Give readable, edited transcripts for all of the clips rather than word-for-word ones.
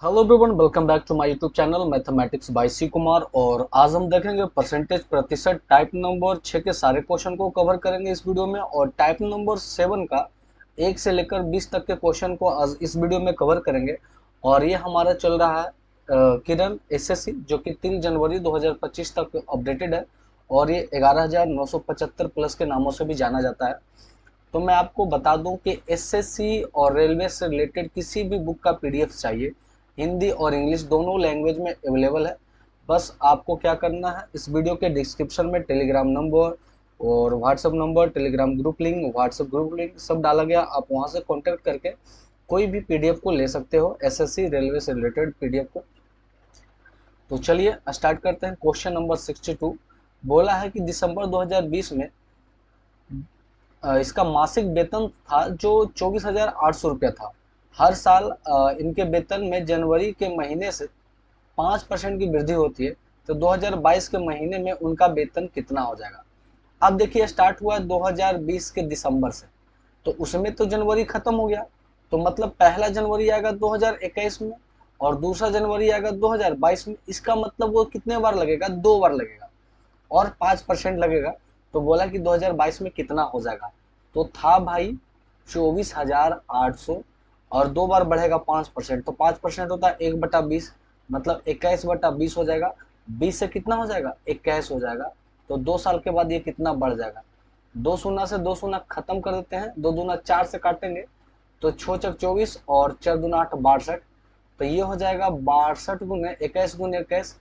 Hello everyone, welcome back to my YouTube channel mathematics by C Kumar. और आज हम देखेंगे परसेंटेज प्रतिशत टाइप नंबर 6 के सारे क्वेश्चन को कवर करेंगे इस वीडियो में। और टाइप नंबर 7 का 1 से लेकर 20 तक के क्वेश्चन को आज इस वीडियो में कवर करेंगे। और ये हमारा चल रहा है किरण एसएससी, जो कि 3 जनवरी 2025 तक अपडेटेड है। और ये 11,975 प्लस के नामों से भी जाना जाता है। तो मैं आपको बता दूं कि एसएससी और रेलवे से रिलेटेड किसी भी बुक का पीडीएफ चाहिए, हिंदी और इंग्लिश दोनों लैंग्वेज में अवेलेबल है। बस आपको क्या करना है, इस वीडियो के डिस्क्रिप्शन में टेलीग्राम नंबर और WhatsApp number, Telegram group link, WhatsApp group link सब डाला गया। आप वहां से कांटेक्ट करके कोई भी पीडीएफ को ले सकते हो, एसएससी रेलवे से रिलेटेड पीडीएफ को। तो चलिए स्टार्ट करते हैं। क्वेश्चन नंबर 62 बोला है कि दिसंबर 2020 में इसका मासिक वेतन था जो 24,800 रुपया था। हर साल इनके वेतन में जनवरी के महीने से 5% की वृद्धि होती है। तो 2022 के महीने में उनका वेतन कितना हो जाएगा। अब देखिए, स्टार्ट हुआ है 2020 के दिसंबर से, तो उसमें तो जनवरी खत्म हो गया। तो मतलब पहला जनवरी आएगा 2021 में और दूसरा जनवरी आएगा 2022 में। इसका मतलब वो कितने बार लगेगा, 2 बार लगेगा और 5% लगेगा। तो बोला कि 2022 में कितना हो जाएगा। तो था भाई 24,800 और 2 बार बढ़ेगा 5%। तो 5% होता है 1/20, मतलब 21/20 हो जाएगा। 20 से कितना हो जाएगा, 21 हो जाएगा। तो 2 साल के बाद ये कितना बढ़ जाएगा। दो शून्य से दो शून्य खत्म कर देते हैं, दो दूना 4 से काटेंगे तो 6 चक 24 और 4 दूना 8 62। तो ये हो जाएगा 62 गुने 21 गुने 21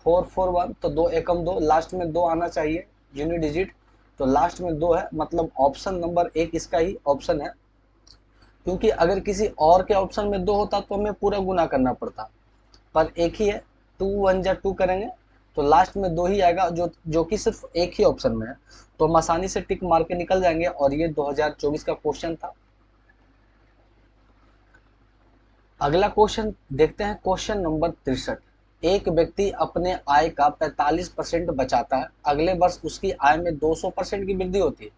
441। तो 2 एकम 2, लास्ट में 2 आना चाहिए यूनिट डिजिट। तो लास्ट में 2 है, मतलब ऑप्शन नंबर 1 इसका ही ऑप्शन है। क्योंकि अगर किसी और के ऑप्शन में 2 होता तो हमें पूरा गुना करना पड़ता, पर एक ही है। 2 1 जा 2 करेंगे तो लास्ट में 2 ही आएगा, जो जो कि सिर्फ एक ही ऑप्शन में है। तो हम आसानी से टिक मार के निकल जाएंगे। और ये 2024 का क्वेश्चन था। अगला क्वेश्चन देखते हैं, क्वेश्चन नंबर 63। एक व्यक्ति अपने आय का 45% बचाता है, अगले वर्ष उसकी आय में 200% की वृद्धि होती है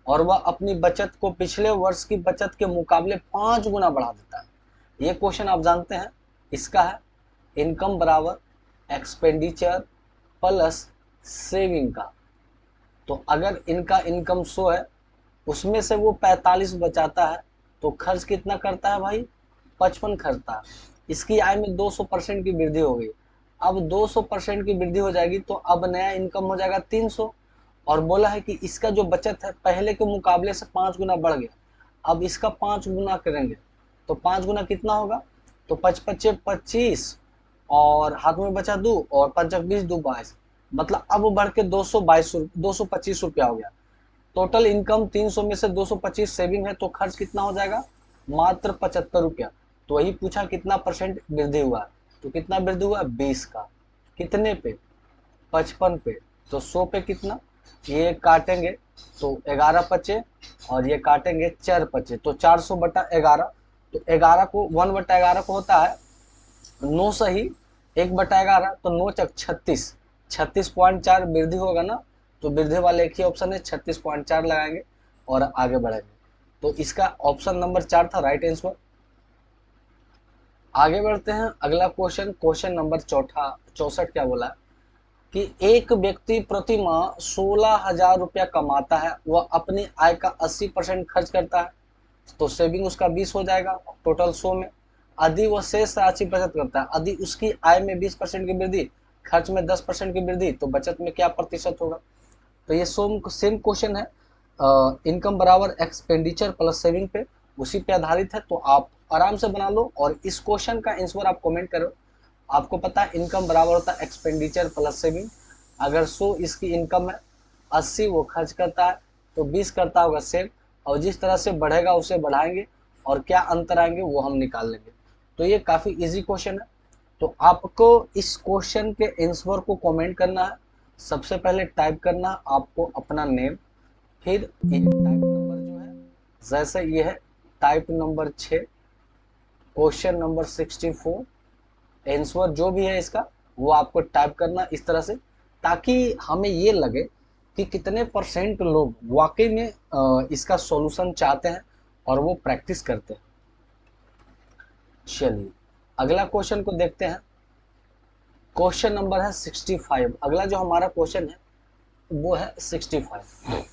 और वह अपनी बचत को पिछले वर्ष की बचत के मुकाबले 5 गुना बढ़ा देता है। ये क्वेश्चन आप जानते हैं, इसका है इनकम बराबर एक्सपेंडिचर प्लस सेविंग का। तो अगर इनका इनकम 100 है, उसमें से वो 45 बचाता है, तो खर्च कितना करता है भाई, 55 खर्चता है। इसकी आय में 200% की वृद्धि हो गई। अब 200% की वृद्धि हो जाएगी तो अब नया इनकम हो जाएगा 300। और बोला है कि इसका जो बचत है पहले के मुकाबले से 5 गुना बढ़ गया। अब इसका 5 गुना करेंगे तो 5 गुना कितना होगा, तो 5 5 25 और हाथ में बचा 2 और 5 20 2 22, मतलब अब बढ़ के 225 रुपया हो गया। टोटल इनकम 300 में से 225 सेविंग है, तो खर्च कितना हो जाएगा, मात्र 75 रुपया। तो वही पूछा कितना परसेंट वृद्धि हुआ। तो कितना वृद्धि हुआ, 20 का। कितने पे, 55 पे। तो 100 पे कितना, ये काटेंगे तो 11 बचे और ये काटेंगे 4 बचे, तो 400/11। तो 11 को 1/11 को होता है 9 सही, 1/11, तो 9 चक 36, 36.4 वृद्धि होगा ना। तो वृद्धि वाले एक ही ऑप्शन है, 36.4 लगाएंगे और आगे बढ़ेंगे। तो इसका ऑप्शन नंबर 4 था राइट आंसर। आगे बढ़ते हैं, अगला क्वेश्चन, क्वेश्चन नंबर 64 क्या बोला है कि एक व्यक्ति प्रति माह 16,000 रुपया कमाता है, वह अपनी आय का 80% खर्च करता है। तो सेविंग उसका 20 हो जाएगा टोटल 100 में। यदि वह शेष राशि बचत करता है, यदि उसकी आय में 20% की वृद्धि, खर्च में 10% की वृद्धि, तो बचत में क्या प्रतिशत होगा। तो ये सेम क्वेश्चन है, इनकम बराबर एक्सपेंडिचर प्लस सेविंग पे, उसी पे आधारित है। तो आप आराम से बना लो और इस क्वेश्चन का आंसर आप कमेंट करो। आपको पता है इनकम बराबर होता है एक्सपेंडिचर प्लस सेविंग। अगर 100 इसकी इनकम है, 80 वो खर्च करता है, तो 20 करता होगा सेव। और जिस तरह से बढ़ेगा उसे बढ़ाएंगे और क्या अंतर आएंगे वो हम निकाल लेंगे। तो ये काफ़ी इजी क्वेश्चन है। तो आपको इस क्वेश्चन के आंसर को कमेंट करना है। सबसे पहले टाइप करना आपको अपना नेम, फिर ये टाइप नंबर जो है, जैसे ये है type number 6, question number 64, answer जो भी है इसका वो आपको टाइप करना इस तरह से, ताकि हमें ये लगे कि कितने परसेंट लोग वाकई में इसका सॉल्यूशन चाहते हैं और वो प्रैक्टिस करते हैं। चलिए अगला क्वेश्चन को देखते हैं। क्वेश्चन नंबर है 65। अगला जो हमारा क्वेश्चन है वो है 65।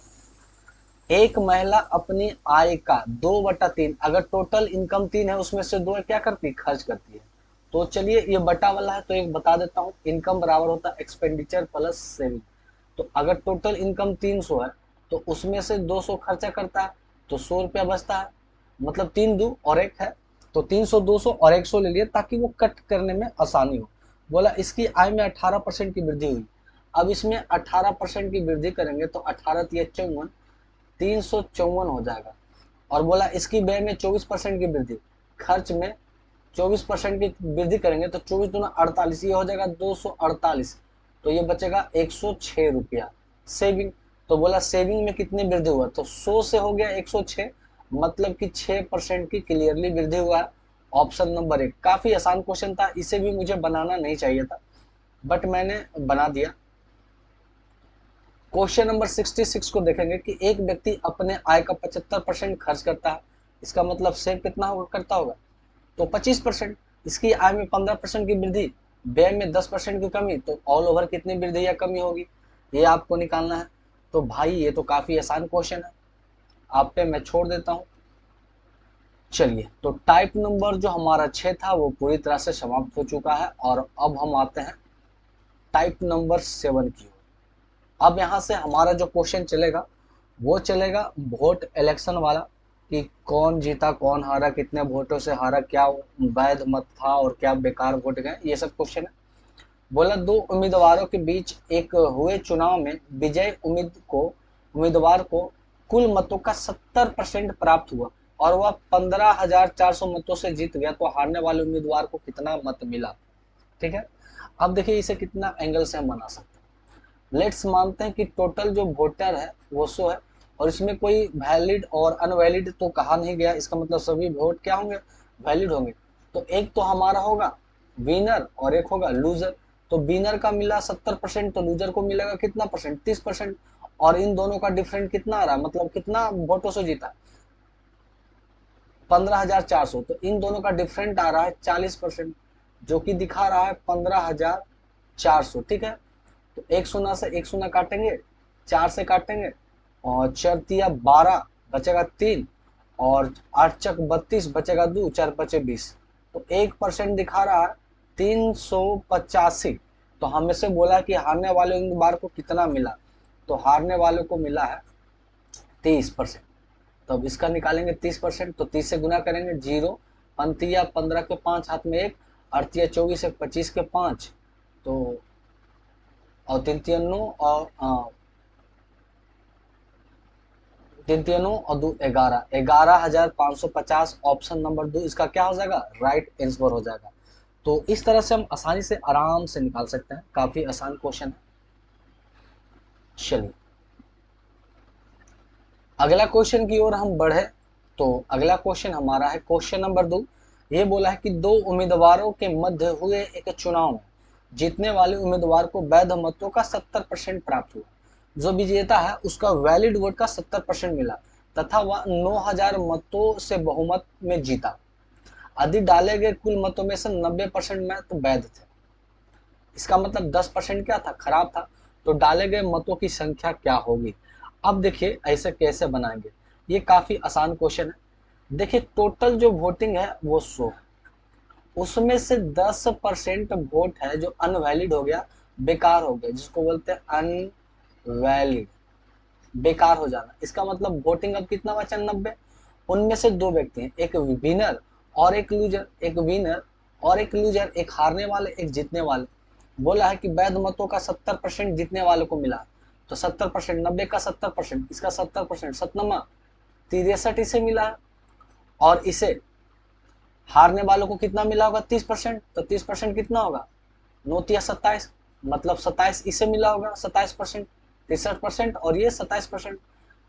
एक महिला अपनी आय का 2/3, अगर टोटल इनकम 3 है उसमें से 2 क्या करती है, खर्च करती है। तो चलिए ये बटा वाला है तो एक बता देता हूँ, इनकम बराबर होता है एक्सपेंडिचर प्लस सेविंग। तो अगर टोटल इनकम 300 है तो उसमें से 200 खर्चा करता है तो 100 रुपया बचता है, मतलब 3 2 और 1 है, तो 300 200 और 100 ले लिए ताकि वो कट करने में आसानी हो। बोला इसकी आय में 18% की वृद्धि हुई। अब इसमें 18% की वृद्धि करेंगे तो 18 × 354 हो जाएगा। और बोला इसकी व्यय में 24% की वृद्धि, खर्च में 24% की वृद्धि करेंगे तो 24 × 2 = 48, ये हो जाएगा 248। तो ये बचेगा 106 रुपया सेविंग। तो बोला सेविंग में कितनी वृद्धि हुआ, तो 100 से हो गया 106, मतलब कि 6% की क्लियरली वृद्धि हुआ है। ऑप्शन नंबर 1 काफी आसान क्वेश्चन था, इसे भी मुझे बनाना नहीं चाहिए था बट मैंने बना दिया। क्वेश्चन नंबर 66 को देखेंगे कि एक व्यक्ति अपने आय का 75% खर्च करता है, इसका मतलब सेव कितना होगा, करता होगा, तो 25%। इसकी आय में 15% की वृद्धि, व्यय में 10% की कमी, तो ऑल ओवर कितनी वृद्धि या कमी होगी, ये आपको निकालना है। तो भाई ये तो काफी आसान क्वेश्चन है, आप पे मैं छोड़ देता हूँ। चलिए तो टाइप नंबर जो हमारा 6 था वो पूरी तरह से समाप्त हो चुका है और अब हम आते हैं टाइप नंबर 7 की ओर। अब यहाँ से हमारा जो क्वेश्चन चलेगा वो चलेगा वोट इलेक्शन वाला, कि कौन जीता कौन हारा, कितने वोटों से हारा, क्या वैध मत था और क्या बेकार वोट गए, ये सब क्वेश्चन है। बोला दो उम्मीदवारों के बीच एक हुए चुनाव में विजय उम्मीदवार को कुल मतों का 70% प्राप्त हुआ और वह 15,400 मतों से जीत गया, तो हारने वाले उम्मीदवार को कितना मत मिला। ठीक है, अब देखिए इसे कितना एंगल से हम बना सकते हैं। लेट्स मानते हैं कि टोटल जो वोटर है वो 100 है और इसमें कोई वैलिड और अनवैलिड तो कहा नहीं गया, इसका मतलब सभी वोट क्या होंगे, वैलिड होंगे। तो एक तो हमारा होगा विनर और एक होगा लूजर। तो विनर का मिला 70%, तो लूजर को मिलेगा कितना परसेंट, 30%। और इन दोनों का डिफरेंट कितना आ रहा है, मतलब कितना वोटों से जीता, 15,400, तो इन दोनों का डिफरेंट आ रहा है 40%, जो कि दिखा रहा है 15,400। ठीक है, तो एक शून्य से एक शून्य काटेंगे, 4 से काटेंगे और 4×3 = 12, बचेगा 3, और 8×32 बचेगा 2, 4×5 = 20। तो 1% दिखा रहा है 385। तो हमें से बोला कि हारने वाले उम्मीदवार को कितना मिला, तो हारने वाले को मिला है 30%। तो अब इसका निकालेंगे 30%, तो 30 से गुना करेंगे, 0 पंतिया 15 के 5 हाथ में 1, अड़तिया 24 एक 25 के 5, तो और 3×3 = 9 और 3×3 = 9 और 2 11, 11,550। ऑप्शन नंबर 2 इसका क्या हो जाएगा, राइट आंसर हो जाएगा। तो इस तरह से हम आसानी से आराम से निकाल सकते हैं, काफी आसान क्वेश्चन है। चलिए अगला क्वेश्चन की ओर हम बढ़े, तो अगला क्वेश्चन हमारा है क्वेश्चन नंबर 2। ये बोला है कि दो उम्मीदवारों के मध्य हुए एक चुनाव में जीतने वाले उम्मीदवार को वैध मतों का 70% प्राप्त हुआ, जो विजेता है उसका वैलिड वोट का 70% मिला तथा वह 9,000 मतों से बहुमत में जीता। यदि डाले गए कुल मतों में से 90% मत वैध थे, इसका मतलब 10% क्या था, खराब था, तो डाले गए मतों की संख्या क्या होगी। अब देखिए ऐसे कैसे बनाएंगे, ये काफी आसान क्वेश्चन है। देखिए टोटल जो वोटिंग है वो 100, उसमें से 10% वोट है जो अनवैलिड हो गया, बेकार हो गया, जिसको बोलते हैं अनवैलिड, बेकार हो जाना। इसका मतलब वोटिंग अब कितना बचा, 90। उनमें से दो व्यक्ति हैं, एक विनर और एक लूजर, एक विनर और एक लूजर, एक हारने वाले एक जीतने वाले। बोला है कि वैध मतों का 70% जीतने वाले को मिला, तो 70%, 90 का 70%, इसका 70%, 7 63 इसे मिला है। और इसे हारने वालों को कितना मिला होगा, 30%, तो 30% कितना होगा, 9×3 = 27, मतलब 27 इसे मिला होगा, 27%, 63%, और ये 27%।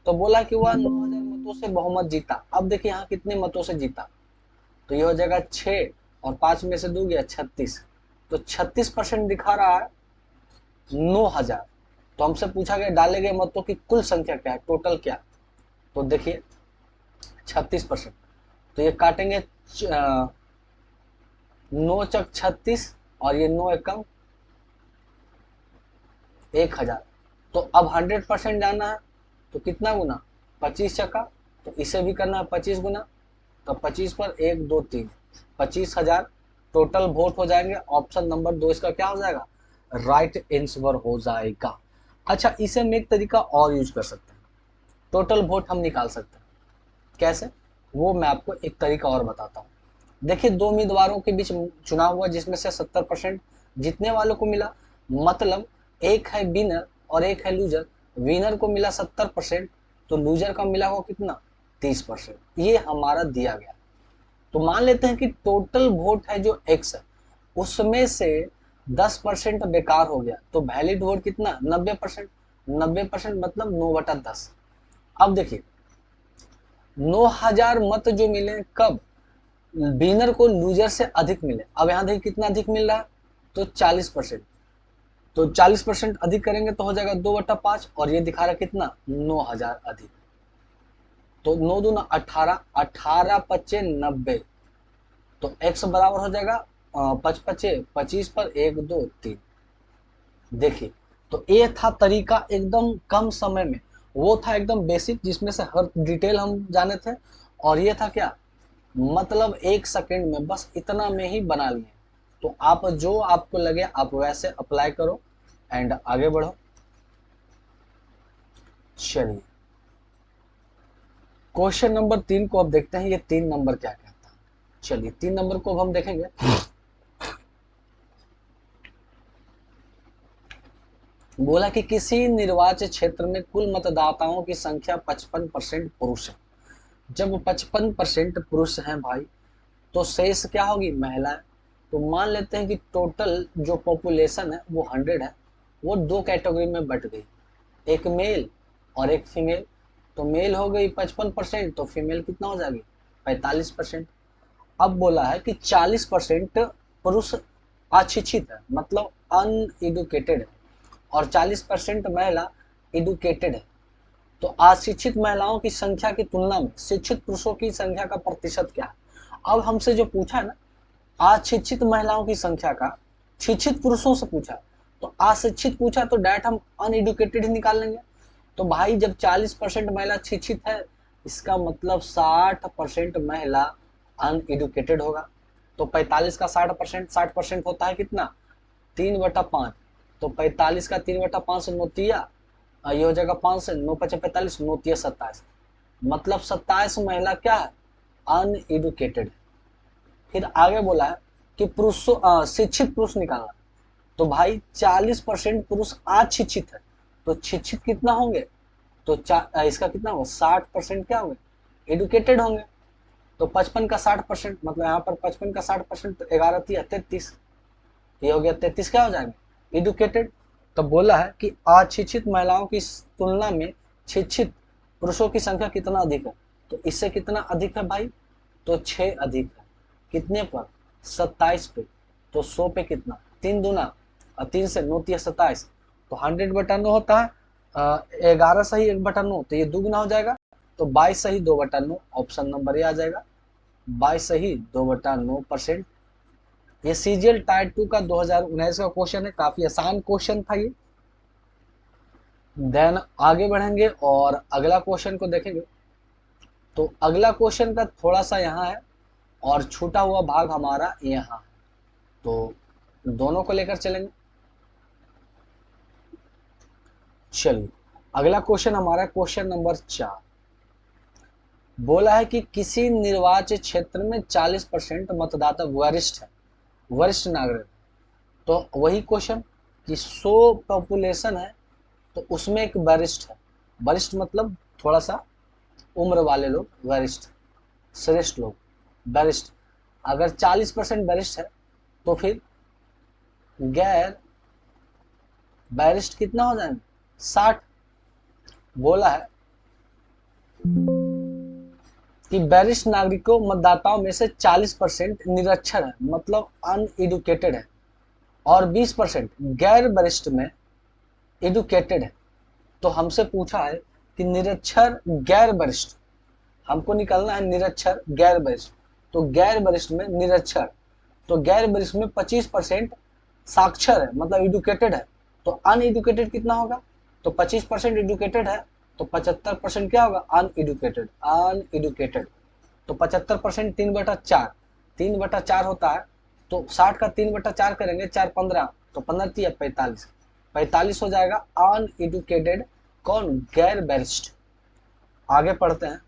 तो बोला कि वह 9,000 मतों से बहुमत जीता। अब देखिए यहाँ कितने मतों से जीता, तो ये हो जाएगा 6 और 5 में से 2 गया 36, तो 36% दिखा रहा है 9,000। तो हमसे पूछा गया डाले गए मतों की कुल संख्या क्या है, टोटल क्या, तो देखिए 36%, तो ये काटेंगे 9 चक 36 और ये 9 एकम 1000। तो अब 100% जाना है तो कितना गुना, 25 चक्का, तो इसे भी करना है 25 गुना, तो 25 पर 1 2 3, 25,000 टोटल वोट हो जाएंगे। ऑप्शन नंबर 2 इसका क्या हो जाएगा, राइट आंसर हो जाएगा। अच्छा, इसे हम एक तरीका और यूज कर सकते हैं, टोटल वोट हम निकाल सकते हैं। कैसे, वो मैं आपको एक तरीका और बताता हूँ। देखिए, दो उम्मीदवारों के बीच चुनाव हुआ जिसमें से 70% जीतने वालों को मिला, मतलब एक है विनर और एक है लूजर। विनर को मिला 70%, तो लूजर का मिला होगा कितना, 30%। ये हमारा दिया गया। तो मान लेते हैं कि टोटल वोट है जो एक्स है, उसमें से 10% बेकार हो गया, तो वैलिड वोट कितना, 90%। 90% मतलब 9/10। अब देखिए, 9,000 मत जो मिले कब, विनर को लूजर से अधिक मिले। अब यहाँ देखिए कितना अधिक मिल रहा है, तो 40%। तो 40% अधिक करेंगे तो हो जाएगा 2/5, और ये दिखा रहा कितना, 9,000 अधिक। तो 9 दूना 18, 18 पच्चे 90, तो x बराबर हो जाएगा 5 पच्चे 25 पर 1 2 3। देखिए, तो ये था तरीका एकदम कम समय में, वो था एकदम बेसिक जिसमें से हर डिटेल हम जाने थे, और ये था क्या, मतलब 1 सेकंड में बस इतना में ही बना लिए। तो आप जो आपको लगे आप वैसे अप्लाई करो एंड आगे बढ़ो। चलिए, क्वेश्चन नंबर 3 को अब देखते हैं, ये 3 नंबर क्या कहता है। चलिए, 3 नंबर को अब हम देखेंगे। बोला कि किसी निर्वाचन क्षेत्र में कुल मतदाताओं की संख्या 55% पुरुष है। जब 55% पुरुष हैं भाई, तो शेष क्या होगी, महिलाएं। तो मान लेते हैं कि टोटल जो पॉपुलेशन है वो 100 है, वो दो कैटेगरी में बट गई, एक मेल और एक फीमेल। तो मेल हो गई 55%, तो फीमेल कितना हो जाएगी, 45%। अब बोला है कि 40% पुरुष अशिक्षित है, मतलब अनएडुकेटेड है, और 40% महिला एडुकेटेड है। तो अशिक्षित महिलाओं की संख्या की तुलना में शिक्षित पुरुषों की संख्या का प्रतिशत क्या है। अब हमसे जो पूछा है ना, अशिक्षित महिलाओं की संख्या का शिक्षित पुरुषों से पूछा, तो अशिक्षित पूछा तो डायरेक्ट हम अनएडुकेटेड ही निकाल लेंगे। तो भाई जब 40% महिला शिक्षित है, इसका मतलब 60% महिला अनएडुकेटेड होगा। तो 45 का 60%, 60% होता है कितना, 3/5। तो 45 का 3/5 नोतिया, ये हो जाएगा 5 से 9 5 45, नोतिया 27। मतलब 27 महिला क्या है, अनएडुकेटेड। फिर आगे बोला है कि पुरुषों शिक्षित पुरुष निकालना। तो भाई 40% पुरुष अशिक्षित है, तो शिक्षित कितना होंगे, तो इसका कितना होगा, 60% क्या होंगे, एडुकेटेड होंगे। तो 55 का 60%, मतलब यहाँ पर 55 का 60%, तो 11 33, ये हो गया 33, क्या हो जाएगा, एडुकेटेड। तो बोला है कि अशिक्षित महिलाओं की तुलना में शिक्षित पुरुषों की संख्या कितना अधिक है। तो इससे कितना अधिक है भाई, तो 6 अधिक है। कितने पर, 27 पे। तो 100 पे कितना, 3 दूना और 3 से 9 तिया 27, तो 100/9 होता है, 11 सही 1/9, तो ये दुगुना हो जाएगा। तो 22 सही 2/9, ऑप्शन नंबर ये आ जाएगा, 22 सही 2/9%। ये सीजीएल टायर 2 का 2019 का क्वेश्चन है, काफी आसान क्वेश्चन था ये। देन आगे बढ़ेंगे और अगला क्वेश्चन को देखेंगे। तो अगला क्वेश्चन का थोड़ा सा यहाँ है और छूटा हुआ भाग हमारा यहाँ है, तो दोनों को लेकर चलेंगे। चलिए, अगला क्वेश्चन हमारा क्वेश्चन नंबर 4। बोला है कि किसी निर्वाचन क्षेत्र में 40% मतदाता वरिष्ठ है, वरिष्ठ नागरिक। तो वही क्वेश्चन कि 100 पॉपुलेशन है, तो उसमें एक वरिष्ठ है। वरिष्ठ मतलब थोड़ा सा उम्र वाले लोग, वरिष्ठ श्रेष्ठ लोग, वरिष्ठ। अगर 40% वरिष्ठ है, तो फिर गैर वरिष्ठ कितना हो जाएंगे, 60। बोला है कि वरिष्ठ नागरिकों मतदाताओं में से 40% निरक्षर है, मतलब अनएडुकेटेड है, और 20% गैर वरिष्ठ में एडुकेटेड है। तो हमसे पूछा है कि निरक्षर गैर वरिष्ठ, हमको निकालना है निरक्षर गैर वरिष्ठ। तो गैर वरिष्ठ में निरक्षर तो गैर वरिष्ठ में 25% साक्षर है, मतलब एडुकेटेड है। तो अनएडुकेटेड कितना होगा? तो 25% एडुकेटेड है, तो 75% क्या होगा? अनएडुकेटेड। अनएडुकेटेड तो 75% 3/4, 3/4 होता है। तो 60 का 3/4 करेंगे, 4 15, तो 15 45, 45 हो जाएगा अनएडुकेटेड। कौन? गैर बैरिस्ट। आगे पढ़ते हैं।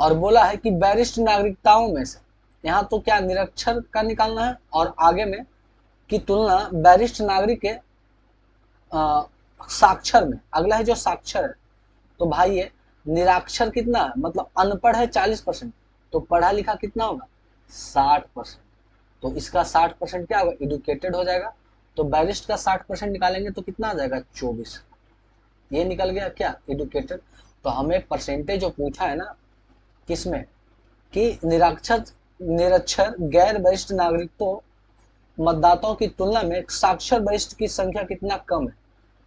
और बोला है कि बैरिस्ट नागरिकताओं में से, यहाँ तो क्या निरक्षर का निकालना है, और आगे में की तुलना बैरिस्ट नागरिक के साक्षर में। अगला है जो साक्षर है, तो भाई ये निराक्षर कितना है, मतलब अनपढ़ है 40%, तो पढ़ा लिखा कितना होगा? 60%। तो इसका 60% क्या होगा? एडुकेटेड हो जाएगा। तो बैरिस्ट का 60% निकालेंगे तो कितना आ जाएगा? 24। ये निकल गया क्या? एडुकेटेड। तो हमें परसेंटेज जो पूछा है ना, किसमें कि निरक्षर, निरक्षर गैर वरिष्ठ नागरिकों मतदाताओं की तुलना में साक्षर वरिष्ठ की संख्या कितना कम है।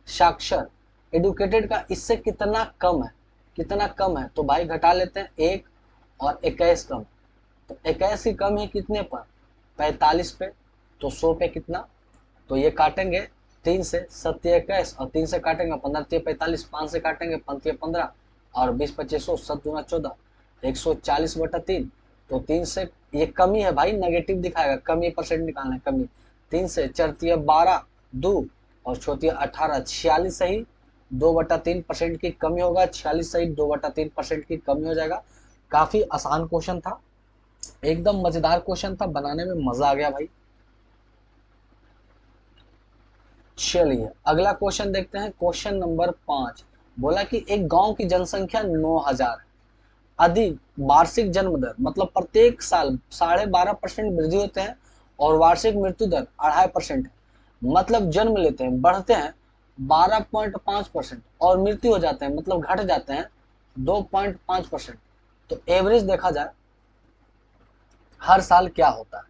साक्षर एडुकेटेड का इससे कितना कम है, कितना कम है? तो भाई घटा लेते हैं, 1 और 21 कम। तो 21 की कम है कितने पर? 45 पे। तो 100 पे कितना? तो ये काटेंगे 3 से, 7 21, और 3 से काटेंगे 15 45, 5 से काटेंगे 5 15, और 20 25 100, 7 दूना 14, 140/3। तो 3 से ये कमी है भाई, नेगेटिव दिखाएगा, कमी परसेंट निकालना है, कमी। 3 से 4 12, 2 और 4 18, 46 सही 2/3% की कमी होगा। 46 सही 2/3% की कमी हो जाएगा। काफी आसान क्वेश्चन था, एकदम मजेदार क्वेश्चन था, बनाने में मजा आ गया भाई। चलिए अगला क्वेश्चन देखते हैं, क्वेश्चन नंबर 5। बोला कि एक गांव की जनसंख्या 9000 है, अधिक वार्षिक जन्म दर, मतलब प्रत्येक साल 12.5% वृद्धि होते हैं, और वार्षिक मृत्यु दर 2.5% है। मतलब जन्म लेते हैं, बढ़ते हैं 12.5%, और मृत्यु हो जाते हैं, मतलब घट जाते हैं 2.5%। तो एवरेज देखा जाए हर साल क्या होता है,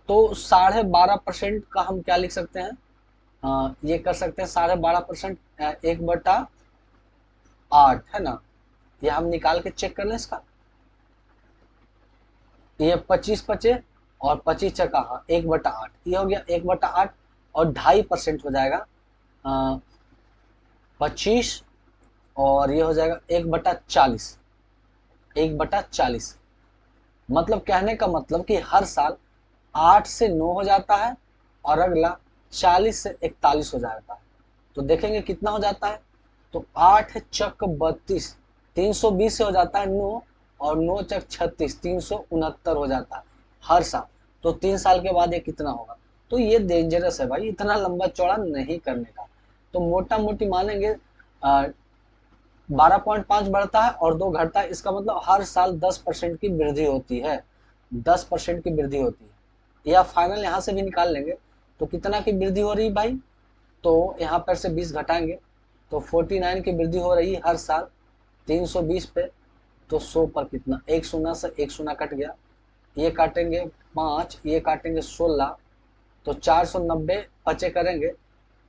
तो 12.5% का हम क्या लिख सकते हैं? ये कर सकते हैं 12.5%, 1/8 है ना। ये हम निकाल के चेक कर लें इसका। ये 25 बचे, और 25 चका, हाँ 1/8, ये हो गया 1/8, और 2.5% हो जाएगा 25, और ये हो जाएगा 1/40, 1/40। मतलब कहने का मतलब कि हर साल 8 से 9 हो जाता है, और अगला 40 से 41 हो जाता है। तो देखेंगे कितना हो जाता है, तो 8 चक 32, 320 से हो जाता है 9, और 9 चक 36, 369 हो जाता है हर साल। तो 3 साल के बाद ये कितना होगा? तो ये डेंजरस है भाई, इतना लंबा चौड़ा नहीं करने का। तो मोटा मोटी मानेंगे 12.5 बढ़ता है और 2 घटता है, इसका मतलब हर साल 10% की वृद्धि होती है, 10% की वृद्धि होती है। या फाइनल यहाँ से भी निकाल लेंगे, तो कितना की वृद्धि हो रही है भाई? तो यहाँ पर से 20 घटाएंगे, तो 49 की वृद्धि हो रही है हर साल 320 पे। तो 100 पर कितना? एक शून्य से एक शून्य कट गया, ये काटेंगे 5, ये काटेंगे 16, तो 490 पचे करेंगे,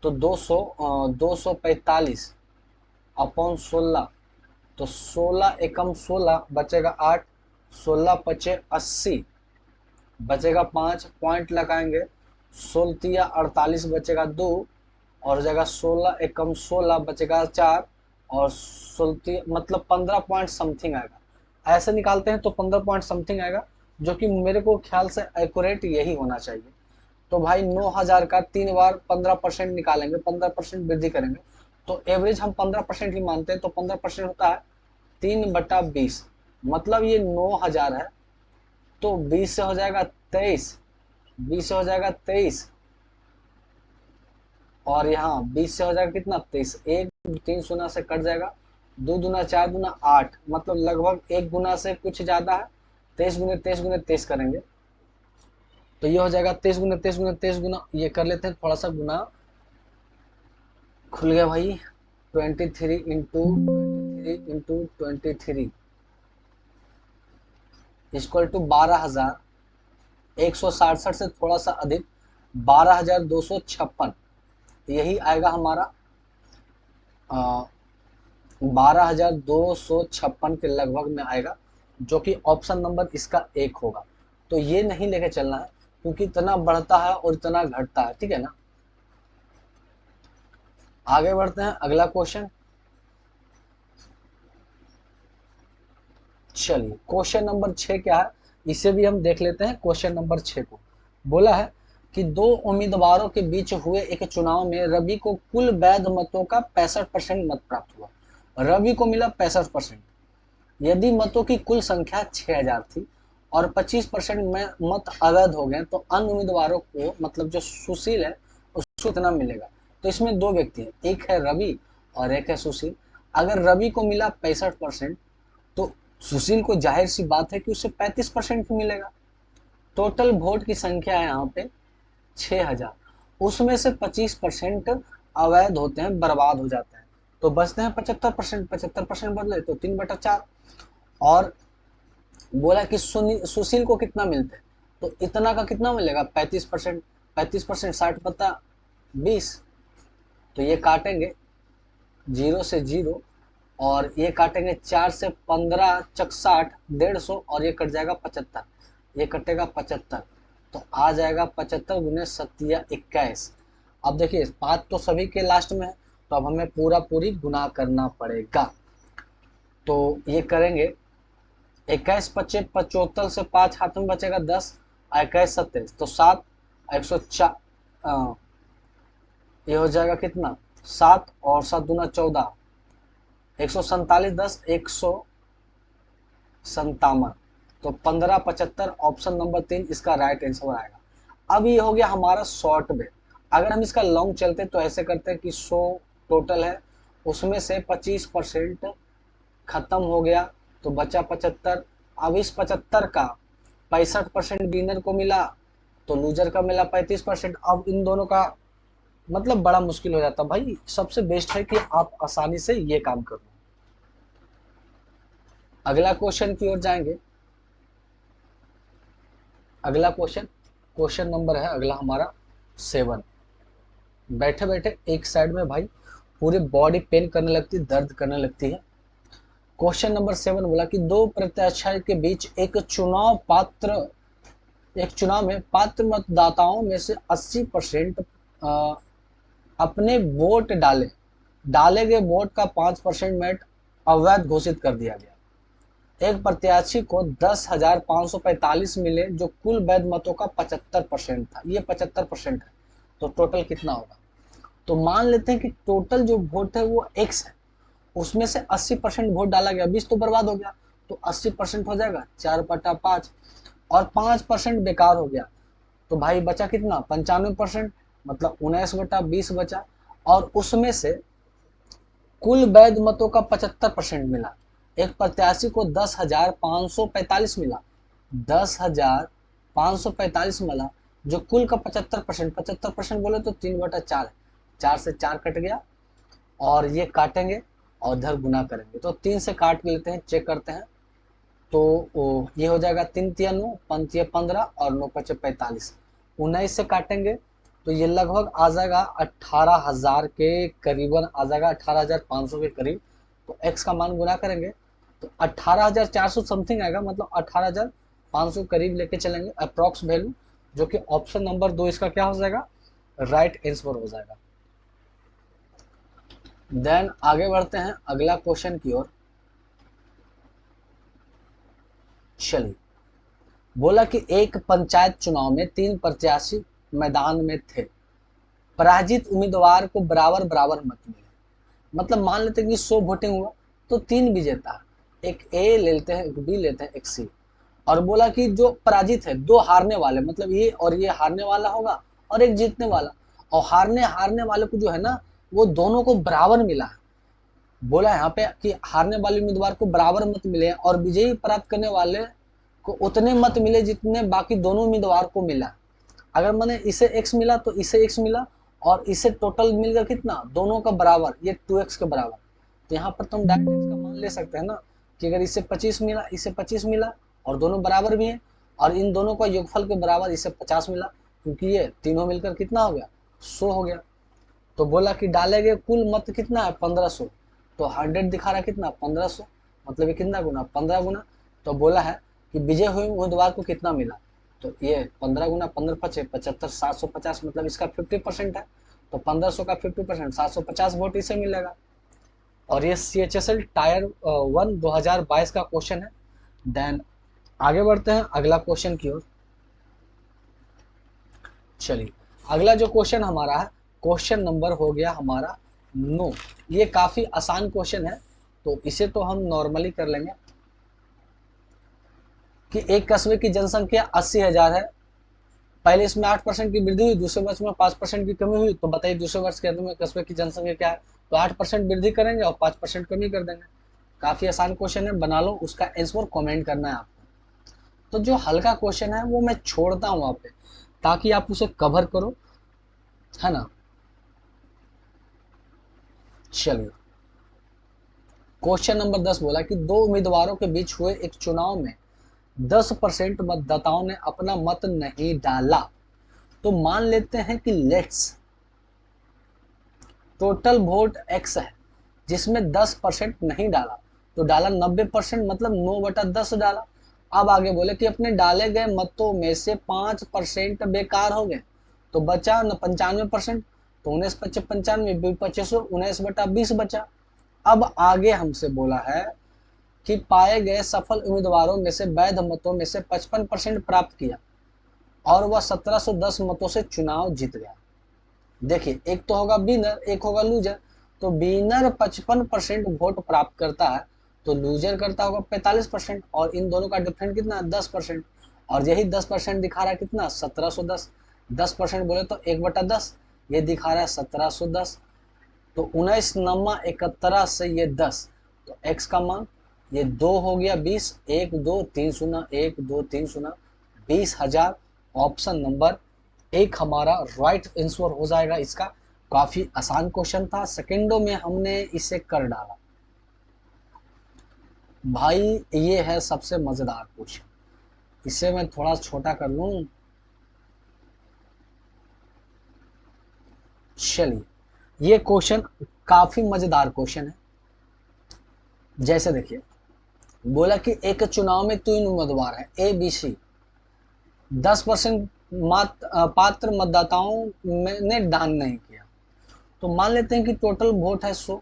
तो 245 अपॉन 16, तो 16 एकम 16 बचेगा 8, 16 पचे 80, बचेगा 5, पॉइंट लगाएंगे, 16 48 बचेगा 2, और जगह 16 एकम 16 बचेगा 4, और 16 मतलब 15 पॉइंट समथिंग आएगा। ऐसे निकालते हैं तो 15 पॉइंट समथिंग आएगा, जो कि मेरे को ख्याल से एक्यूरेट यही होना चाहिए। तो भाई 9000 का 3 बार 15% निकालेंगे, 15% वृद्धि करेंगे, तो एवरेज हम 15% ही मानते हैं। तो 15% होता है 3/20, मतलब ये 9000 है, तो 20 से हो जाएगा 23, 20 से हो जाएगा 23, और यहाँ 20 से हो जाएगा कितना? 23, एक 3 शून्य से कट जाएगा, 2 दूना 4 दूना 8, मतलब लगभग 1 गुना से कुछ ज्यादा है। 23 गुने 23 गुने 23 करेंगे, तो ये हो जाएगा 23 गुने 23 गुने 23 गुना, ये कर लेते हैं थोड़ा सा गुना, खुल गया भाई, 23 इंटू 12,167 से थोड़ा सा अधिक 12,256, यही आएगा हमारा 12,256 के लगभग में आएगा जो कि ऑप्शन नंबर इसका 1 होगा। तो ये नहीं लेके चलना है, क्योंकि इतना बढ़ता है और इतना घटता है, ठीक है ना। आगे बढ़ते हैं, अगला क्वेश्चन। चलिए क्वेश्चन नंबर 6 क्या है, इसे भी हम देख लेते हैं। क्वेश्चन नंबर 6 को बोला है कि दो उम्मीदवारों के बीच हुए एक चुनाव में रवि को कुल वैध मतों का 65% मत प्राप्त हुआ। रवि को मिला 65%। यदि मतों की कुल संख्या 6000 थी और 25% में मत अवैध हो गए, तो अन्य उम्मीदवारों को, मतलब जो सुशील है, उसको इतना मिलेगा। तो इसमें दो व्यक्ति हैं, एक है रवि और एक है सुशील। अगर रवि को मिला 65%, तो सुशील को जाहिर सी बात है कि उसे 35% मिलेगा। टोटल वोट की संख्या है यहाँ पे 6000, उसमें से 25% अवैध होते हैं, बर्बाद हो जाते हैं, तो बचते हैं 75%। 75% बदले तो 3/4। और बोला कि सुशील को कितना मिलता है, तो इतना का कितना मिलेगा 35%। 35% 60/20, तो ये काटेंगे 0 से 0, और ये काटेंगे 4 से 15 चक 60, 150, और ये कट जाएगा 75, ये कटेगा 75, तो आ जाएगा 75 गुने 7 21। अब देखिए 5 तो सभी के लास्ट में है, तो अब हमें पूरा पूरी गुना करना पड़ेगा। तो ये करेंगे 21 25 75 से 5 हाथ में बचेगा 10, 21 27 तो 7, 104, ये हो जाएगा कितना 7, और 7 दूना 14, 147 10 157, तो 1575 ऑप्शन नंबर 3 इसका राइट आंसर आएगा। अब ये हो गया हमारा शॉर्ट में। अगर हम इसका लॉन्ग चलते तो ऐसे करते हैं कि 100 टोटल है, उसमें से 25% खत्म हो गया, तो बचा 75। अब इस 75 का 65% विनर को मिला, तो लूजर का मिला 35%। अब इन दोनों का मतलब बड़ा मुश्किल हो जाता भाई। सबसे बेस्ट है कि आप आसानी से ये काम करो। अगला क्वेश्चन की ओर जाएंगे। अगला क्वेश्चन, क्वेश्चन नंबर है अगला हमारा 7। बैठे बैठे एक साइड में भाई पूरी बॉडी पेन करने लगती, दर्द करने लगती है। क्वेश्चन नंबर 7 बोला कि दो प्रत्याशी के बीच एक चुनाव में पात्र मतदाताओं में से 80% अपने वोट डाले गए वोट का 5% में अवैध घोषित कर दिया गया। एक प्रत्याशी को 10,545 मिले, जो कुल वैध मतों का 75% था। ये 75% है, तो टोटल कितना होगा। तो मान लेते हैं कि टोटल जो वोट है वो एक्स है, उसमें से 80% वोट डाला गया, 20 तो बर्बाद हो गया, तो 80% हो जाएगा 4/5, और 5% बेकार हो गया, तो भाई बचा कितना 95%, मतलब 19/20 बचा। और उसमें से कुल वैध मतों का 75% मिला। एक प्रत्याशी को 10,545 मिला, 10,545 मिला, जो कुल का 75%। 75% बोले तो 3/4, 4 से 4 कट गया, और ये काटेंगे और इधर गुना करेंगे, तो 3 से काट लेते हैं, चेक करते हैं। तो ये हो जाएगा 3 तिया 9, 5 तिया 15, और 9 5 45, 19 से काटेंगे तो ये लगभग आ जाएगा 18,000 के करीबन आ जाएगा, 18,500 के करीब। तो x का मान गुना करेंगे तो 18,400 समथिंग आएगा, मतलब 18,500 करीब लेके चलेंगे अप्रॉक्स वैल्यू, जो कि ऑप्शन नंबर 2 इसका क्या हो जाएगा, राइट आंसर हो जाएगा। देन आगे बढ़ते हैं अगला क्वेश्चन की ओर। चलिए बोला कि एक पंचायत चुनाव में 3 प्रत्याशी मैदान में थे, पराजित उम्मीदवार को बराबर बराबर मत मिले। मतलब मान लेते हैं कि 100 वोटिंग हुआ, तो 3 विजेता, एक ए लेते हैं, एक बी लेते हैं, एक सी। और बोला कि जो पराजित है, 2 हारने वाले, मतलब ये और ये हारने वाला होगा, और एक जीतने वाला, और हारने हारने वाले को जो है ना, वो दोनों को बराबर मिला है। बोला यहाँ पे कि हारने वाले उम्मीदवार को बराबर मत मिले, और विजयी प्राप्त करने वाले को उतने मत मिले जितने बाकी दोनों उम्मीदवार को मिला। अगर मैंने इसे x मिला तो इसे x मिला, और इसे टोटल मिल गया कितना, दोनों का बराबर, ये 2x के बराबर। तो यहाँ पर तुम डायरेक्ट इसका मान ले सकते हैं ना, कि अगर इसे 25 मिला, इसे 25 मिला, और दोनों बराबर भी हैं, और इन दोनों का योगफल के बराबर इसे 50 मिला, क्योंकि ये तीनों मिलकर कितना हो गया, 100 हो गया। तो बोला कि डाले गए कुल मत कितना है, 1500, तो 100 दिखा रहा है कितना, 1500, मतलब ये कितना गुना, 15 गुना, तो बोला है कि विजय हुए उम्मीदवार को कितना मिला, तो ये 15 गुना 15 पचे 75, 750, मतलब इसका 50% है। तो 1500 का 50%, 750 वोट इसे मिलेगा। और ये CHSL टायर 1 2022 का क्वेश्चन है। देन आगे बढ़ते हैं अगला क्वेश्चन की ओर। चलिए, अगला जो क्वेश्चन हमारा है, क्वेश्चन नंबर हो गया हमारा 9। ये काफी आसान क्वेश्चन है, तो इसे तो हम नॉर्मली कर लेंगे कि एक कस्बे की जनसंख्या 80,000 है। पहले इसमें 8% की वृद्धि हुई, दूसरे वर्ष में 5% की कमी हुई। तो बताइए दूसरे वर्ष के अंत में कस्बे की जनसंख्या क्या है? तो 8% वृद्धि करेंगे और 5% कमी कर देंगे। काफी आसान क्वेश्चन है, बना लो, उसका आंसर कमेंट करना है आपको। तो जो हल्का क्वेश्चन है वो मैं छोड़ता हूँ वहां पे, ताकि आप उसे कवर करो, है ना। चलिए, क्वेश्चन नंबर 10 बोला कि दो उम्मीदवारों के बीच हुए एक चुनाव में 10% मतदाताओं ने अपना मत नहीं डाला। तो मान लेते हैं कि लेट्स टोटल वोट एक्स है, जिसमें 10% नहीं डाला, तो डाला 90%, मतलब 9/10 डाला। अब आगे बोले कि अपने डाले गए मतों में से 5% बेकार हो गए, तो बचा न 95%। तो 19/95 25 19/20 बचा। अब आगे हमसे बोला है कि पाए गए सफल उम्मीदवारों में से वैध मतों में से 55% प्राप्त किया और वह 1710 मतों से चुनाव जीत गया। देखिए, एक तो होगा विनर, एक होगा लूजर। तो विनर 55% वोट प्राप्त करता है, तो लूजर करता होगा 45%, और इन दोनों का डिफरेंस कितना, 10%। और यही 10% दिखा रहा है कितना, 1710। 10% बोले तो 1/10, ये दिखा रहा है 1710। तो 19 नम्मा 71 से ये 10, तो x का मान ये 2 हो गया 20, 1 2 3 शून्य, 1 2 3 शून्य, 20,000। ऑप्शन नंबर एक हमारा राइट आंसर हो जाएगा इसका। काफी आसान क्वेश्चन था, सेकेंडों में हमने इसे कर डाला भाई। ये है सबसे मजेदार क्वेश्चन, इसे मैं थोड़ा छोटा कर लूं। चलिए, ये क्वेश्चन काफी मजेदार क्वेश्चन है। जैसे देखिए, बोला कि एक चुनाव में 3 उम्मीदवार हैं, ए बी सी। 10% पात्र मतदाताओं ने दान नहीं किया। तो मान लेते हैं कि टोटल वोट है 100,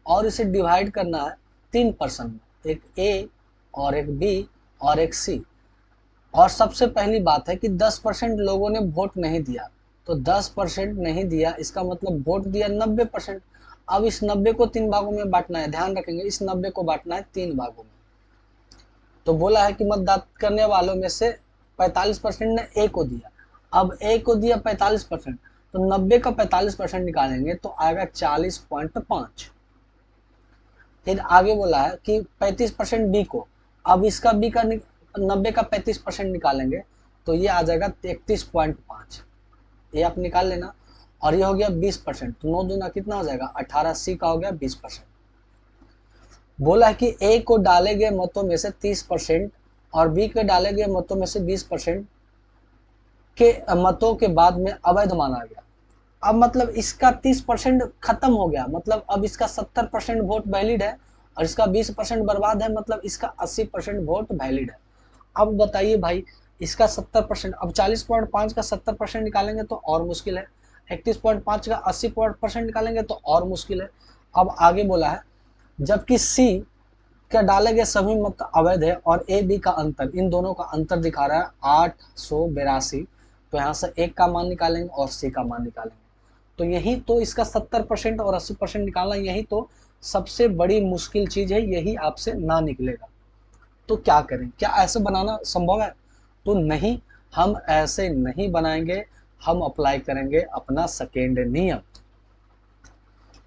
और इसे डिवाइड करना है 3% में, एक ए और एक बी और एक सी। और सबसे पहली बात है कि 10% लोगों ने वोट नहीं दिया। तो 10% नहीं दिया, इसका मतलब वोट दिया 90%। अब इस 90 को 3 भागों में बांटना है, ध्यान रखेंगे, इस 90 को बांटना है 3 भागों में। तो बोला है कि मतदान करने वालों में से 45% ने ए को दिया। अब ए को दिया 45%, तो 90 का 45% निकालेंगे तो आएगा 40.5। फिर आगे बोला है कि 35% बी को। अब इसका बी का 90 का 35% निकालेंगे तो ये आ जाएगा 33.5। ये आप निकाल लेना। और ये हो गया 20%, तो 9 दूना कितना हो जाएगा 18, सी का हो गया 20%। बोला कि ए को डाले गए मतों में से 30% और बी के डाले गए मतों में से 20% के मतों के बाद में अवैध माना गया। अब मतलब इसका 30% खत्म हो गया, मतलब अब इसका 70% वोट वैलिड है और इसका 20% बर्बाद है, मतलब इसका 80% वोट वैलिड है। अब बताइए भाई, इसका 70%, अब 40.5 का 70% निकालेंगे तो और मुश्किल है, 31.5 का 80% निकालेंगे तो और मुश्किल है। अब आगे बोला है, जबकि सी क्या डाले गए सभी मत अवैध है और ए बी का अंतर, इन दोनों का अंतर दिखा रहा है 882। तो यहाँ से एक का मान निकालेंगे और सी का मान निकालेंगे, तो यही तो इसका 70% और 80% निकालना, यही तो सबसे बड़ी मुश्किल चीज है, यही आपसे ना निकलेगा। तो क्या करें, क्या ऐसे बनाना संभव है? तो नहीं, हम ऐसे नहीं बनाएंगे, हम अप्लाई करेंगे अपना सेकेंड नियम।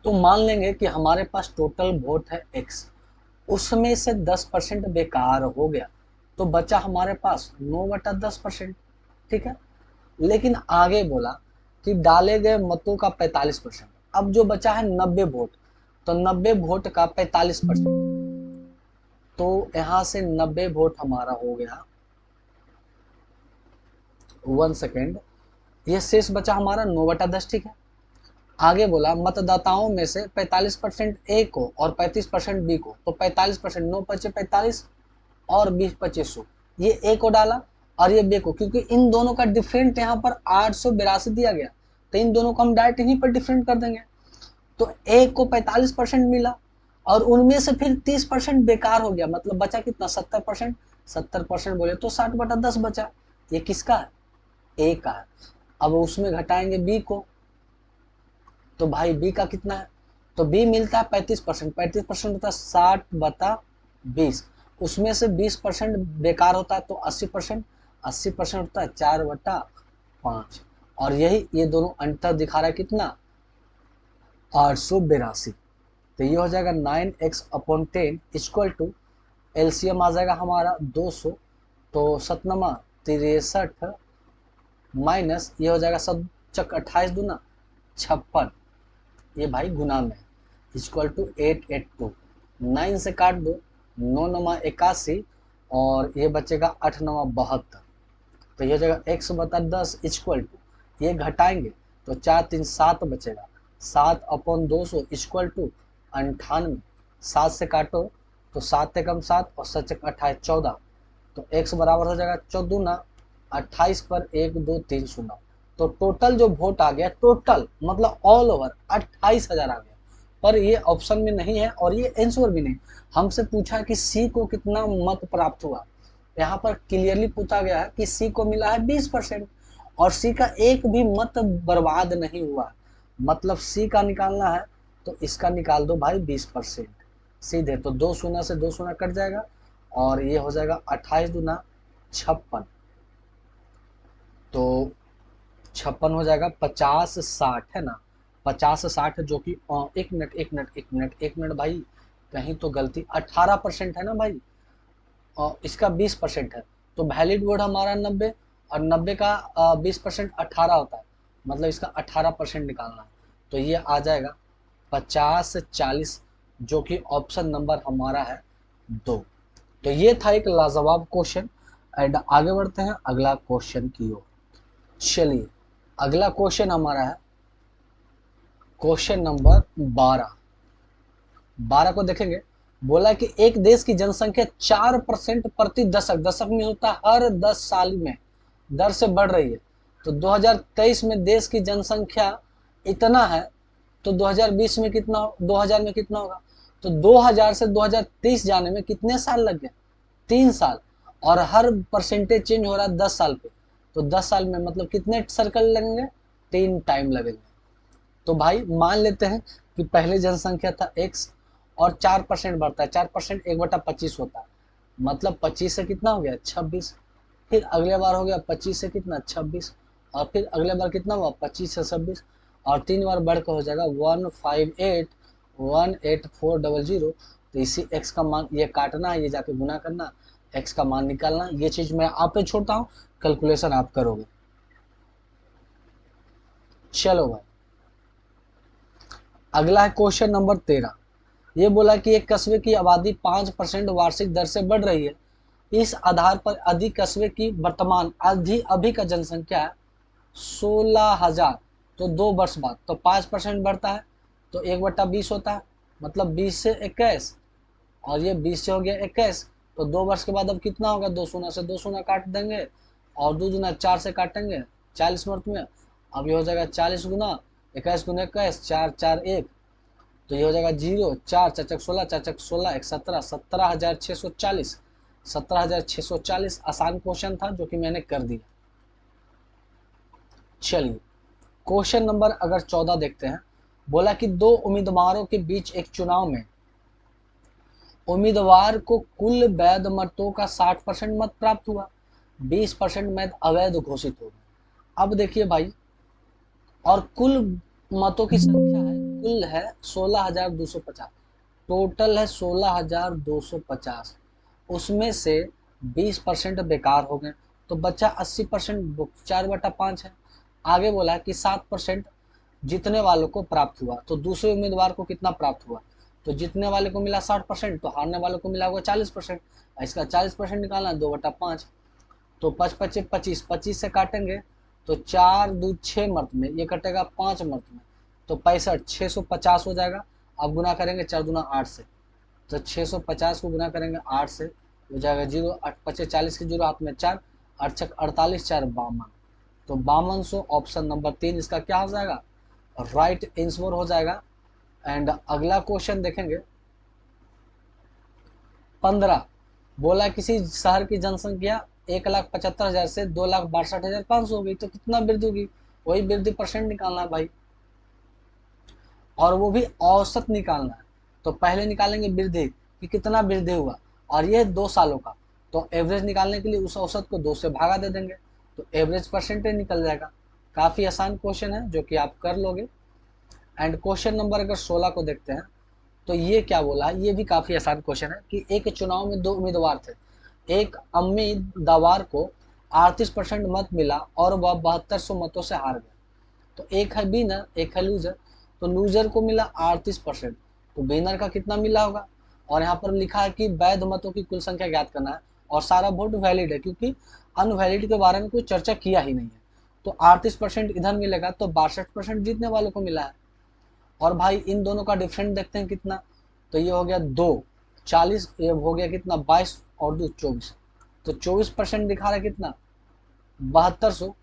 तो मान लेंगे कि हमारे पास टोटल वोट है एक्स, उसमें से 10% बेकार हो गया, तो बचा हमारे पास 9/10%। ठीक है, लेकिन आगे बोला कि डाले गए मतों का 45%। अब जो बचा है 90 वोट, तो 90 वोट का 45%, तो यहां से 90 वोट हमारा हो गया 1 सेकेंड, ये शेष बचा हमारा 9/10। ठीक है, आगे बोला मतदाताओं में से 45% ए को और 35% बी को, तो 45%, 9 पचे 45, और 20-2500, ये ए को डाला और ये बी को, क्योंकि इन दोनों का डिफरेंट यहाँ पर 882 दिया गया, तो इन दोनों को हम डायरेक्ट यहीं पर डिफरेंट कर देंगे। तो ए को 45% मिला और उनमें से फिर 30% बेकार हो गया, मतलब बचा कितना 70%। 70% बोले तो 60/10 बचा। ये किसका है? ए का है। अब उसमें घटाएंगे बी को, तो भाई बी का कितना है? तो बी मिलता है 35%। 35% होता है 60/20, उसमें से 20% बेकार होता है तो 80%। 80% होता है 4/5, और यही ये दोनों अंतर दिखा रहा है कितना? 882। तो ये हो जाएगा 9x/10 इक्वल टू, एलसीएम आ जाएगा हमारा 200, तो 7×63 माइनस ये हो जाएगा 7×28 दूना 56, ये भाई गुना में इक्वल टू 882। 9 से काट दो, 9×9 = 81 और ये बचेगा 8×9 = 72। तो ये हो जाएगा x/10 इक्वल टू, ये घटाएंगे तो 4×3 = 7 बचेगा, 7/200 इक्वल टू 98। 7 से काटो तो 7 से कम 7 और 7×28 = 14, तो x बराबर हो जाएगा 14×28 पर 1 2 3 0। तो टोटल जो वोट आ गया, टोटल मतलब ऑल ओवर 28,000 आ गया, पर ये ऑप्शन में नहीं है और ये आंसर भी नहीं। हमसे पूछा कि सी को कितना मत प्राप्त हुआ, यहाँ पर क्लियरली पूछा गया है कि सी को मिला है 20% और सी का एक भी मत बर्बाद नहीं हुआ, मतलब सी का निकालना है तो इसका निकाल दो भाई 20% सीधे, तो 2 शून्य से 2 शून्य कट जाएगा और ये हो जाएगा 28 दूना 56, तो 56 हो जाएगा 50-60 है ना, 50-60 जो कि 1 मिनट भाई, कहीं तो गलती, 18% है ना भाई, और इसका 20% है, तो वैलिड वोट हमारा 90 और 90 का 20% 18 होता है, मतलब इसका 18% निकालना है, तो ये आ जाएगा 50-40, जो कि ऑप्शन नंबर हमारा है 2। तो ये था एक लाजवाब क्वेश्चन एंड आगे बढ़ते हैं अगला क्वेश्चन की ओर। चलिए अगला क्वेश्चन हमारा है क्वेश्चन नंबर 12। 12 को देखेंगे। बोला कि एक देश की जनसंख्या 4% प्रति दशक, दशक में होता है हर 10 साल में दर से बढ़ रही है, तो 2023 में देश की जनसंख्या इतना है, तो 2020 में कितना, 2000 में कितना होगा? तो 2000 से 2030 जाने में कितने साल लग गए? 3 साल, और हर परसेंटेज चेंज हो रहा है 10 साल पे, तो 10 साल में मतलब कितने सर्कल लगेंगे? 3 टाइम लगेंगे। तो भाई मान लेते हैं कि पहले जनसंख्या था x और 4% बढ़ता है, 4% 1/25 होता है, मतलब 25 से कितना हो गया? 26। फिर अगले बार हो गया 25 से कितना? 26, और फिर अगले बार कितना हुआ? 25 से 26, और 3 बार बढ़ कर हो जाएगा 158,18400। तो इसी x का मान ये काटना है, ये जाके गुना करना, x का मान निकालना, ये चीज मैं आप पे छोड़ता हूँ, कैलकुलेशन आप करोगे। चलो भाई अगला है क्वेश्चन नंबर 13। ये बोला कि एक कस्बे की आबादी 5% वार्षिक दर से बढ़ रही है, इस आधार पर अधिक कस्बे की वर्तमान अभी का जनसंख्या है 16,000, तो 2 वर्ष बाद तो 5% बढ़ता है, तो 1/20 होता है, मतलब 20 से 21, और ये 20 से हो गया 21, तो 2 वर्ष के बाद अब कितना होगा? 2 शून्य से 2 शून्य काट देंगे और 2 दूना 4 से काटेंगे, 40 मिनट में, अब ये हो जाएगा 40 गुना 21 गुना 21, 4 4 1, तो ये हो जाएगा 0, 4 4 16, 4 16 1 17, 17,640, 17,640। आसान क्वेश्चन था जो कि मैंने कर दिया। चलिए क्वेश्चन नंबर अगर 14 देखते हैं। बोला कि दो उम्मीदवारों के बीच एक चुनाव में उम्मीदवार को कुल वैध मतों का 60% मत प्राप्त हुआ, 20% मत अवैध घोषित हो गए। अब देखिए भाई, और कुल मतों की संख्या है, कुल है 16,250, टोटल है 16,250, उसमें से 20% बेकार हो गए, तो बच्चा 80%, 4/5 है। आगे बोला कि 7% जीतने वालों को प्राप्त हुआ, तो दूसरे उम्मीदवार को कितना प्राप्त हुआ? तो जीतने वाले को मिला 60%, तो हारने वाले को मिला होगा 40%, इसका 40% निकालना 2/5, तो 5×5 = 25, 25 से काटेंगे तो 4 2 6 मर्त में, ये कटेगा 5 मर्त में, तो 65, 650 हो जाएगा। अब गुना करेंगे 4 दूना 8 से, तो 650 को गुना करेंगे 8 से, हो जाएगा 0, 8 25 40 की 0 हाथ में 4, 8 छक 48, 4 52, तो 5200 ऑप्शन नंबर 3 इसका क्या हो जाएगा, राइट आंसर हो जाएगा। एंड अगला क्वेश्चन देखेंगे 15, बोला किसी शहर की जनसंख्या 1,75,000 से 2,62,500 हो गई, तो कितना वृद्धि होगी, वही वृद्धि परसेंट निकालना है भाई, और वो भी औसत निकालना है। तो पहले निकालेंगे वृद्धि कि कितना वृद्धि हुआ, और ये 2 सालों का, तो एवरेज निकालने के लिए उस औसत को 2 से भागा दे देंगे, तो एवरेज परसेंटेज निकल जाएगा। काफ़ी आसान क्वेश्चन है जो कि आप कर लोगे। एंड क्वेश्चन नंबर अगर 16 को देखते हैं, तो ये क्या बोला है, ये भी काफ़ी आसान क्वेश्चन है कि एक चुनाव में 2 उम्मीदवार थे, एक उम्मीदवार को 38% मत मिला और वह 7200 मतों से हार गया, तो एक है विनर एक है लूजर, तो लूजर को मिला 38%, तो विनर का कितना मिला होगा, और यहाँ पर लिखा है कि वैध मतों की कुल संख्या ज्ञात करना है, और सारा वोट वैलिड है क्योंकि अनवैलिड के बारे में कोई चर्चा किया ही नहीं है, तो 38% इधर मिलेगा, तो 62% जीतने वालों को मिला है। और भाई इन दोनों का डिफरेंट देखते हैं कितना, तो ये हो गया 2, 40, ये हो गया कितना 22 और 2 24, तो 24% दिखा रहा है कितना 7200,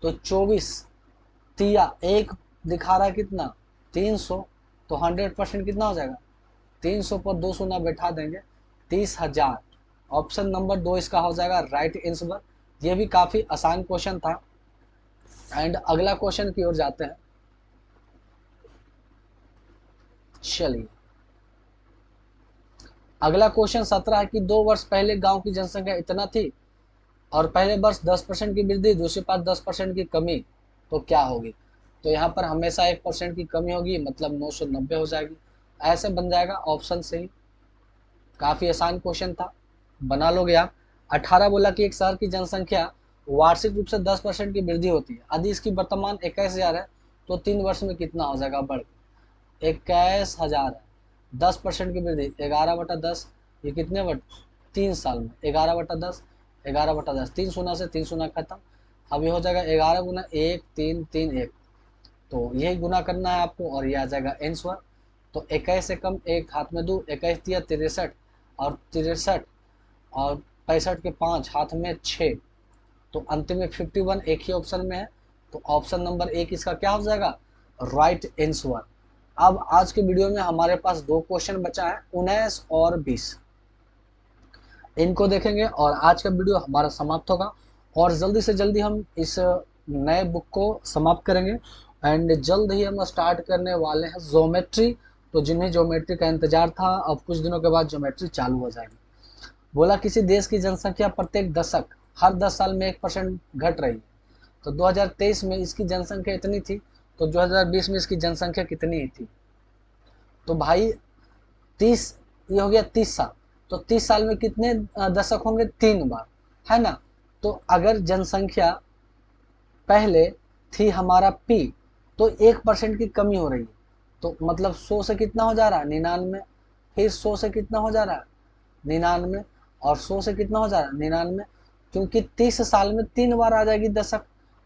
तो 24 तिया एक दिखा रहा है कितना 300, तो 100% कितना हो जाएगा, 300 पर 2 शून्य बैठा देंगे 30,000, ऑप्शन नंबर 2 इसका हो जाएगा राइट आंसर। ये भी काफ़ी आसान क्वेश्चन था। एंड अगला क्वेश्चन की ओर जाते हैं, चलिए अगला क्वेश्चन 17 है कि 2 वर्ष पहले गांव की जनसंख्या इतना थी और पहले वर्ष 10% की वृद्धि, दूसरे पास 10% की कमी, तो क्या होगी, तो यहाँ पर हमेशा 1% की कमी होगी, मतलब 990 हो जाएगी, ऐसे बन जाएगा ऑप्शन से ही। काफ़ी आसान क्वेश्चन था, बना लोगे आप। 18 बोला कि एक शहर की जनसंख्या वार्षिक रूप से 10% की वृद्धि होती है, यदि इसकी वर्तमान 21,000 है, तो 3 वर्ष में कितना हो जाएगा बढ़, 21,000 है, 10% की वृद्धि, 11/10, ये कितने बट 3 साल में 11/10, 11/10, 3 शून्य से 3 शून्य खत्म, अभी हो जाएगा 11 गुना 1 3 3 1, तो यही गुना करना है आपको और ये आ जाएगा आंसर। तो 21 से कम एक हाथ में 2, 21 दिया 63, और 63 और 65 के 5 हाथ में 6, तो अंतिम में 51 एक ही ऑप्शन में है, तो ऑप्शन नंबर 1 इसका क्या हो जाएगा, राइट आंसर। अब आज के वीडियो में हमारे पास 2 क्वेश्चन बचा है, 19 और 20, इनको देखेंगे और आज का वीडियो हमारा समाप्त होगा, और जल्दी से जल्दी हम इस नए बुक को समाप्त करेंगे। एंड जल्द ही हम स्टार्ट करने वाले हैं ज्योमेट्री, तो जिन्हें ज्योमेट्री का इंतजार था अब कुछ दिनों के बाद ज्योमेट्री चालू हो जाएगी। बोला किसी देश की जनसंख्या प्रत्येक दशक हर 10 साल में 1% घट रही है, तो 2023 में इसकी जनसंख्या इतनी थी, तो 2020 में इसकी जनसंख्या कितनी थी, तो भाई 30, ये हो गया 30 साल, तो 30 साल में कितने दशक होंगे, 3 बार, है ना। तो अगर जनसंख्या पहले थी हमारा पी, तो 1% की कमी हो रही है, तो मतलब 100 से कितना हो जा रहा है 99, फिर 100 से कितना हो जा रहा है 99, और 100 से कितना हो जा रहा है 99, क्योंकि 30 साल में 3 बार आ जाएगी दशक,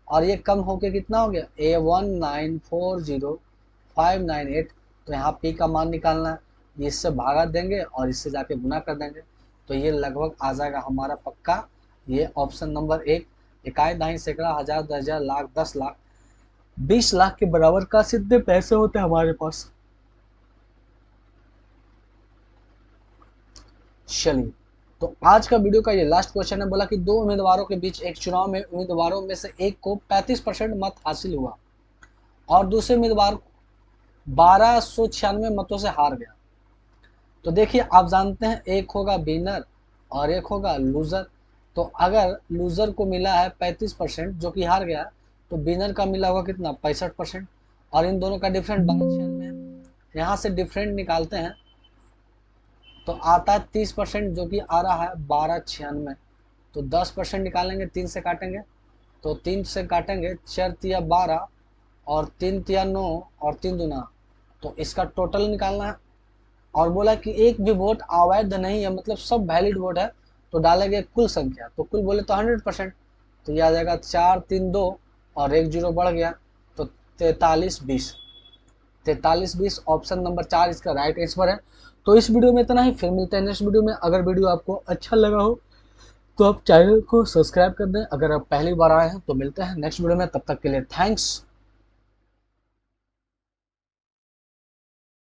और ये कम होके कितना हो गया A1940598, तो यहाँ पी का मान निकालना है, ये इससे भागा देंगे और इससे जाके गुना कर देंगे, तो ये लगभग आ जाएगा हमारा पक्का, ये ऑप्शन नंबर 1, इकाई दहाई सैकड़ा हजार 10,000 लाख 10 लाख 20 लाख के बराबर का सीधे पैसे होते हैं हमारे पास। चलिए, तो आज का वीडियो का ये लास्ट क्वेश्चन है, बोला कि 2 उम्मीदवारों के बीच एक चुनाव में उम्मीदवारों में से एक को 35% मत हासिल हुआ और दूसरे उम्मीदवार 1296 मतों से हार गया, तो देखिए आप जानते हैं एक होगा विनर और एक होगा लूजर, तो अगर लूजर को मिला है 35% जो कि हार गया, तो विनर का मिला होगा कितना 65%, और इन दोनों का डिफरेंट 1296 है, यहाँ से डिफरेंट निकालते हैं तो आता है 30%, जो कि आ रहा है 1296, तो 10% निकालेंगे 3 से काटेंगे, तो 3 से काटेंगे 4 तिया 12 और 3 तिया 9 और 3 दूना, तो इसका टोटल निकालना है, और बोला कि एक भी वोट अवैध नहीं है, मतलब सब वैलिड वोट है, तो डालेंगे कुल संख्या, तो कुल बोले तो 100%, तो ये आ जाएगा 4 3 2 और 1 जीरो बढ़ गया, तो 43 20, 43 20 ऑप्शन नंबर 4 इसका राइट आंसर है। तो इस वीडियो में इतना ही, फिर मिलते हैं नेक्स्ट वीडियो में। अगर वीडियो आपको अच्छा लगा हो तो आप चैनल को सब्सक्राइब कर दें। अगर आप पहली बार आए हैं तो मिलते हैं नेक्स्ट वीडियो में, तब तक के लिए थैंक्स।